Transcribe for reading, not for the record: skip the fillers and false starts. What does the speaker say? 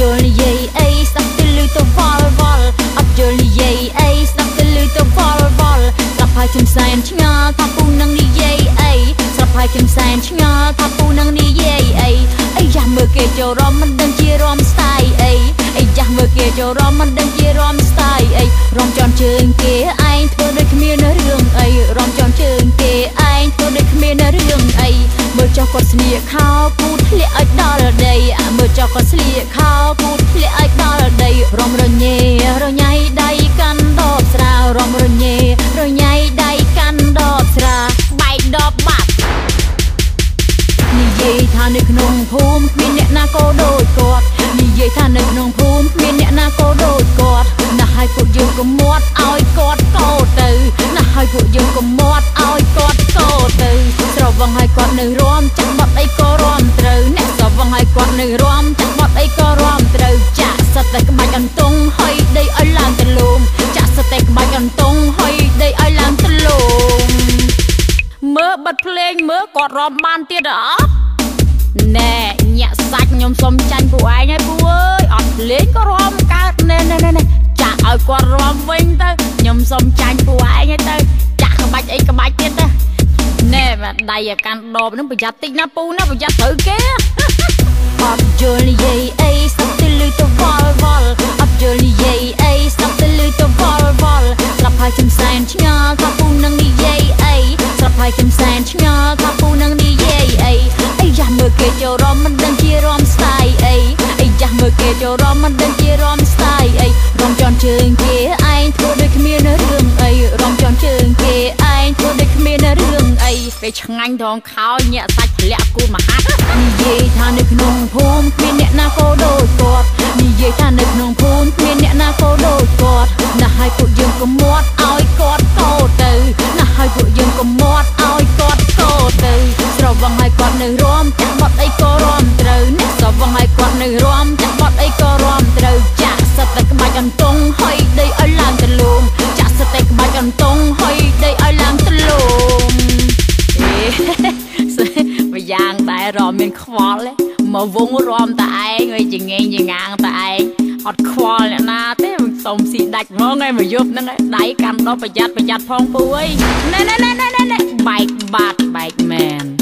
យល់និយាយអីស្ដាប់ទៅលឺទៅវល់វល់អត់យល់និយាយអីស្ដាប់ទៅលឺទៅវល់វល់ស្ដាប់ហើយខ្ញុំសែនឆ្ងល់ថាពូនឹងនិយាយអីស្ដាប់ហើយខ្ញុំសែនឆ្ងល់ថាពូនឹងនិយាយអីអីយ៉ាស់មើលគេចូលរំមិនដឹងជារំស្ទាយអីអីយ៉ាស់មើលគេចូលរំមិនដឹងជារំស្ទាយអីរំជន់ជើងគេឯងធ្វើដូចគ្មានរឿងអីរំជន់ជើងគេឯងធ្វើដូចគ្មានរឿងអីមើលចុះគាត់ស្លៀកខោពូធ្លាក់ឲ្យដល់ដីមើលចុះគាត់ស្លៀកខោពូធ្លាក់ឲ្យដល់ដីរំរញ៉េរញ៉ៃដៃកាន់ដបស្រារំរញ៉េរញ៉ៃដៃកាន់ដបស្រាបែកដបបាត់និយាយថានៅក្នុងភូមិគ្មានអ្នកណាក៏ដូចគាត់និយាយថានៅក្នុងភូមិគ្មានអ្នកណាក៏ដូចគាត់ណាស់ឲ្យពួកយើងកុំមាត់ឲ្យគាត់កោទៅណាស់ឲ្យពួកយើងកុំមាត់ឲ្យគាត់កោទៅស្រវឹងឲ្យគាត់នៅរំចាក់បត់អីក៏រំត្រូវអ្នកស្រវឹងឲ្យគាត់នៅរំចាក់បត់អីក៏រំត្រូវចាក់សិតតែក្បាច់អន្ទង់ហើយដីឲ្យឡើងទលំចាក់សិតតែក្បាច់អន្ទង់ហើយដីឲ្យឡើងទលំមើលបិទភ្លេងមើលគាត់រំបានទៀតអត់ណែញាក់សាច់ខ្ញុំសុំចាញ់ពួកឯងហើយពូអើយអត់ភ្លេងក៏រំកើតណែចាក់ឲ្យគាត់រំវិញទៅខ្ញុំសុំចាញ់ពួកឯងហើយទៅចាក់ក្បាច់អីក្បាច់ទៀតទៅណែដៃឲ្យកាន់ដបនឹងប្រយ័ត្នតិចណាពូណាប្រយ័ត្នត្រូវគេអត់យល់និយាយអីស្ដាប់ទៅលឺទៅវល់វល់អត់យល់និយាយអីស្ដាប់ទៅលឺទៅវល់វល់ស្ដាប់ហើយខ្ញុំសែនឆ្ងល់ថាពូនឹងនិយាយអីស្ដាប់ហើយខ្ញុំសែនឆ្ងល់ថាពូនឹងនិយាយអីអីយ៉ាស់មើលគេចូលរំមិនដឹងជារំស្ទាយអីអីយ៉ាស់មើលគេចូលរំមិនដឹងជារំស្ទាយអីរំជន់ជើងគេឯងធ្វើដូចគ្មានរឿងអីរំជន់ជើងគេឯងធ្វើដូចគ្មានរឿងអីពេលឆ្ងាញ់ថងខោញាក់សាច់ធ្លាក់គូមហាត់និយាយថានៅក្នុងភូមិគ្មានអ្នកណាក៏ដូចគាត់និយាយថានៅក្នុងភូមិគ្មានអ្នកណាក៏ដូចគាត់ណាស់ឲ្យពួកយើងកុំមាត់ឲ្យគាត់កោទៅណាស់ឲ្យពួកយើងកុំមាត់ឲ្យគាត់កោទៅស្រវឹងឲ្យគាត់នៅរំចាក់បត់អីក៏រំត្រូវអ្នកស្រវឹងឲ្យគាត់នៅរំចាក់បត់អីក៏រំត្រូវចាក់សិតតែក្បាច់អន្ទង់ហើយដីឲ្យឡើងទលំចាក់សិតតែក្បាច់អន្ទង់ហើយដីឲ្យឡើងទលំម្យ៉ាងដែររំមានខ្វល់មកវងរំតែឯងហើយចងេងចងាងតែឯងអត់ខ្វល់អ្នកណាទេសុំស៊ីដាច់ហ្មងហើយមកយប់ហ្នឹងដៃកាន់ដបប្រយ័ត្នផងពូអើយណែបែកបាត់បែកមែន